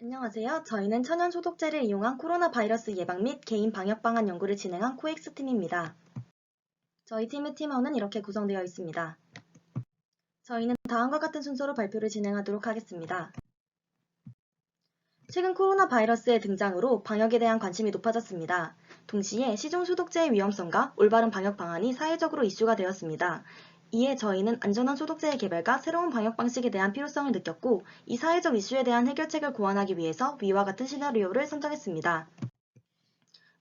안녕하세요. 저희는 천연 소독제를 이용한 코로나 바이러스 예방 및 개인 방역 방안 연구를 진행한 코엑스 팀입니다. 저희 팀의 팀원은 이렇게 구성되어 있습니다. 저희는 다음과 같은 순서로 발표를 진행하도록 하겠습니다. 최근 코로나 바이러스의 등장으로 방역에 대한 관심이 높아졌습니다. 동시에 시중 소독제의 위험성과 올바른 방역 방안이 사회적으로 이슈가 되었습니다. 이에 저희는 안전한 소독제의 개발과 새로운 방역 방식에 대한 필요성을 느꼈고, 이 사회적 이슈에 대한 해결책을 고안하기 위해서 위와 같은 시나리오를 선정했습니다.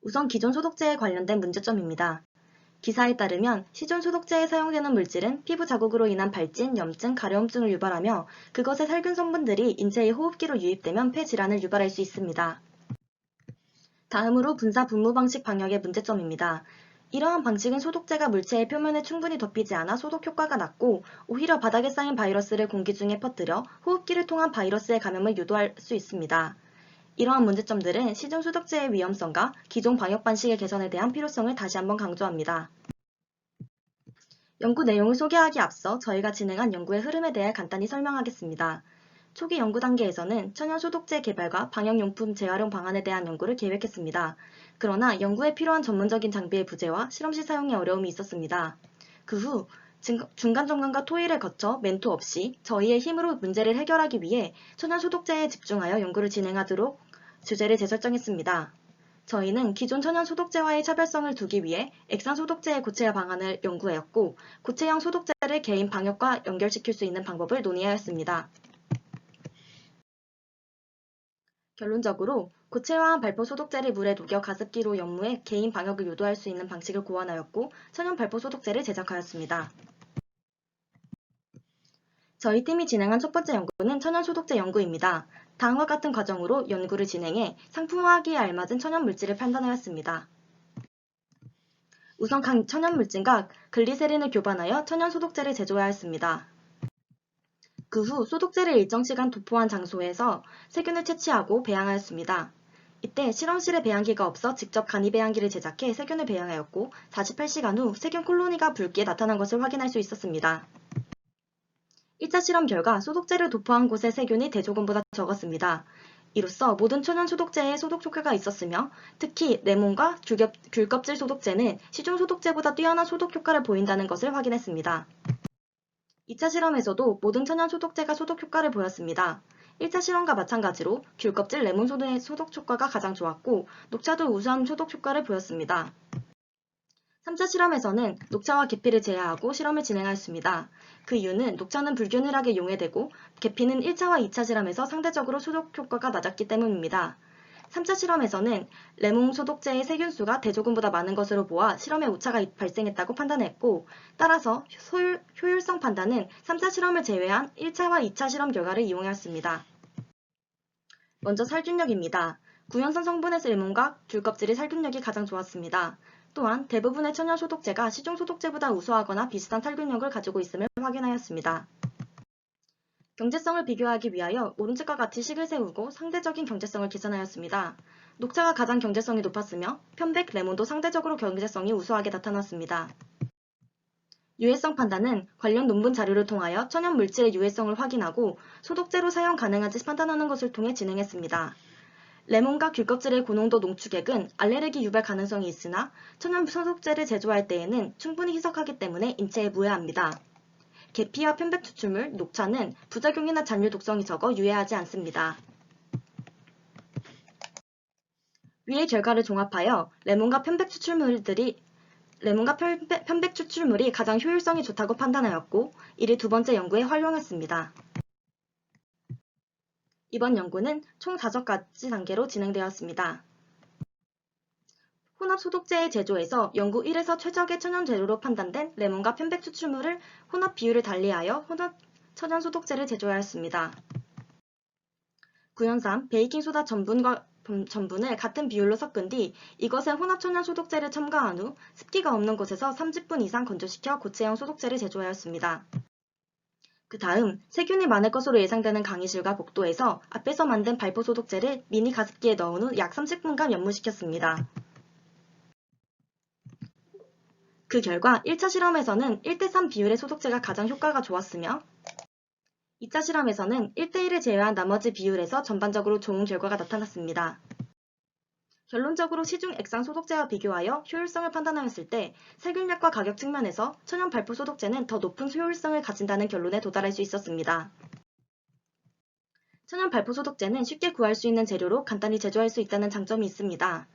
우선 기존 소독제에 관련된 문제점입니다. 기사에 따르면 시중 소독제에 사용되는 물질은 피부 자국으로 인한 발진, 염증, 가려움증을 유발하며 그것의 살균 성분들이 인체의 호흡기로 유입되면 폐 질환을 유발할 수 있습니다. 다음으로 분사 분무 방식 방역의 문제점입니다. 이러한 방식은 소독제가 물체의 표면에 충분히 덮이지 않아 소독 효과가 낮고, 오히려 바닥에 쌓인 바이러스를 공기 중에 퍼뜨려 호흡기를 통한 바이러스의 감염을 유도할 수 있습니다. 이러한 문제점들은 시중 소독제의 위험성과 기존 방역 방식의 개선에 대한 필요성을 다시 한번 강조합니다. 연구 내용을 소개하기 앞서 저희가 진행한 연구의 흐름에 대해 간단히 설명하겠습니다. 초기 연구 단계에서는 천연 소독제 개발과 방역용품 재활용 방안에 대한 연구를 계획했습니다. 그러나 연구에 필요한 전문적인 장비의 부재와 실험실 사용에 어려움이 있었습니다. 그 후 중간 점검과 토의를 거쳐 멘토 없이 저희의 힘으로 문제를 해결하기 위해 천연 소독제에 집중하여 연구를 진행하도록 주제를 재설정했습니다. 저희는 기존 천연 소독제와의 차별성을 두기 위해 액상 소독제의 고체 방안을 연구하였고, 고체형 소독제를 개인 방역과 연결시킬 수 있는 방법을 논의하였습니다. 결론적으로 고체화한 발포 소독제를 물에 녹여 가습기로 연무해 개인 방역을 유도할 수 있는 방식을 고안하였고, 천연 발포 소독제를 제작하였습니다. 저희 팀이 진행한 첫 번째 연구는 천연 소독제 연구입니다. 다음과 같은 과정으로 연구를 진행해 상품화하기에 알맞은 천연 물질을 판단하였습니다. 우선 각 천연 물질과 글리세린을 교반하여 천연 소독제를 제조하였습니다. 그 후 소독제를 일정 시간 도포한 장소에서 세균을 채취하고 배양하였습니다. 이때 실험실에 배양기가 없어 직접 간이 배양기를 제작해 세균을 배양하였고, 48시간 후 세균 콜로니가 붉게 나타난 것을 확인할 수 있었습니다. 1차 실험 결과 소독제를 도포한 곳의 세균이 대조금보다 적었습니다. 이로써 모든 천연 소독제에 소독 효과가 있었으며, 특히 레몬과 귤껍질 소독제는 시중 소독제보다 뛰어난 소독 효과를 보인다는 것을 확인했습니다. 2차 실험에서도 모든 천연 소독제가 소독 효과를 보였습니다. 1차 실험과 마찬가지로 귤껍질 레몬 소드의 소독 효과가 가장 좋았고, 녹차도 우수한 소독 효과를 보였습니다. 3차 실험에서는 녹차와 계피를 제외하고 실험을 진행하였습니다. 그 이유는 녹차는 불균일하게 용해되고 계피는 1차와 2차 실험에서 상대적으로 소독 효과가 낮았기 때문입니다. 3차 실험에서는 레몬 소독제의 세균수가 대조금보다 많은 것으로 보아 실험에 오차가 발생했다고 판단했고, 따라서 효율성 판단은 3차 실험을 제외한 1차와 2차 실험 결과를 이용하였습니다. 먼저 살균력입니다. 구연산 성분의 레몬과 귤껍질의 살균력이 가장 좋았습니다. 또한 대부분의 천연 소독제가 시중 소독제보다 우수하거나 비슷한 살균력을 가지고 있음을 확인하였습니다. 경제성을 비교하기 위하여 오른쪽과 같이 식을 세우고 상대적인 경제성을 계산하였습니다. 녹차가 가장 경제성이 높았으며 편백, 레몬도 상대적으로 경제성이 우수하게 나타났습니다. 유해성 판단은 관련 논문 자료를 통하여 천연 물질의 유해성을 확인하고 소독제로 사용 가능한지 판단하는 것을 통해 진행했습니다. 레몬과 귤껍질의 고농도 농축액은 알레르기 유발 가능성이 있으나 천연 소독제를 제조할 때에는 충분히 희석하기 때문에 인체에 무해합니다. 계피와 편백 추출물, 녹차는 부작용이나 잔류 독성이 적어 유해하지 않습니다. 위의 결과를 종합하여 레몬과 편백 추출물이 가장 효율성이 좋다고 판단하였고, 이를 두 번째 연구에 활용했습니다. 이번 연구는 총 5가지 단계로 진행되었습니다. 혼합 소독제의 제조에서 연구 1에서 최적의 천연 재료로 판단된 레몬과 편백 추출물을 혼합 비율을 달리하여 혼합 천연 소독제를 제조하였습니다. 구연산, 베이킹소다 전분을 같은 비율로 섞은 뒤 이것에 혼합 천연 소독제를 첨가한 후 습기가 없는 곳에서 30분 이상 건조시켜 고체형 소독제를 제조하였습니다. 그 다음 세균이 많을 것으로 예상되는 강의실과 복도에서 앞에서 만든 발포 소독제를 미니 가습기에 넣은 후 약 30분간 연무시켰습니다. 그 결과 1차 실험에서는 1대3 비율의 소독제가 가장 효과가 좋았으며 2차 실험에서는 1대1을 제외한 나머지 비율에서 전반적으로 좋은 결과가 나타났습니다. 결론적으로 시중 액상 소독제와 비교하여 효율성을 판단하였을 때 세균력과 가격 측면에서 천연 발포 소독제는 더 높은 효율성을 가진다는 결론에 도달할 수 있었습니다. 천연 발포 소독제는 쉽게 구할 수 있는 재료로 간단히 제조할 수 있다는 장점이 있습니다.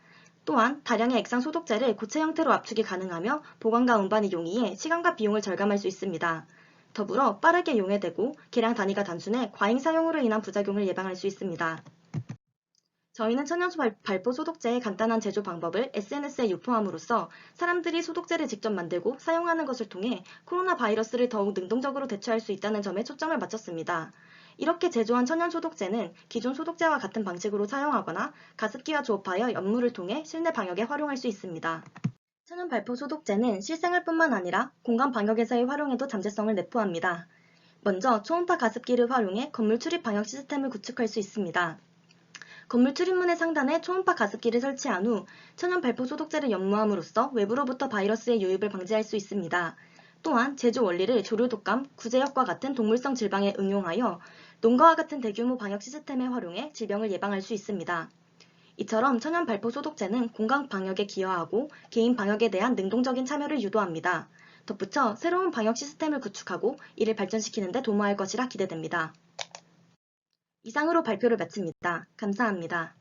또한 다량의 액상 소독제를 고체 형태로 압축이 가능하며 보관과 운반이 용이해 시간과 비용을 절감할 수 있습니다. 더불어 빠르게 용해되고 계량 단위가 단순해 과잉 사용으로 인한 부작용을 예방할 수 있습니다. 저희는 천연 발포 소독제의 간단한 제조 방법을 SNS에 유포함으로써 사람들이 소독제를 직접 만들고 사용하는 것을 통해 코로나 바이러스를 더욱 능동적으로 대처할 수 있다는 점에 초점을 맞췄습니다. 이렇게 제조한 천연 소독제는 기존 소독제와 같은 방식으로 사용하거나 가습기와 조업하여 연물을 통해 실내 방역에 활용할 수 있습니다. 천연 발포 소독제는 실생활뿐만 아니라 공간 방역에서의 활용에도 잠재성을 내포합니다. 먼저 초음파 가습기를 활용해 건물 출입 방역 시스템을 구축할 수 있습니다. 건물 출입문의 상단에 초음파 가습기를 설치한 후 천연 발포 소독제를 연무함으로써 외부로부터 바이러스의 유입을 방지할 수 있습니다. 또한 제조 원리를 조류 독감, 구제역과 같은 동물성 질병에 응용하여 농가와 같은 대규모 방역 시스템에 활용해 질병을 예방할 수 있습니다. 이처럼 천연 발포 소독제는 공간 방역에 기여하고 개인 방역에 대한 능동적인 참여를 유도합니다. 덧붙여 새로운 방역 시스템을 구축하고 이를 발전시키는 데 도모할 것이라 기대됩니다. 이상으로 발표를 마칩니다. 감사합니다.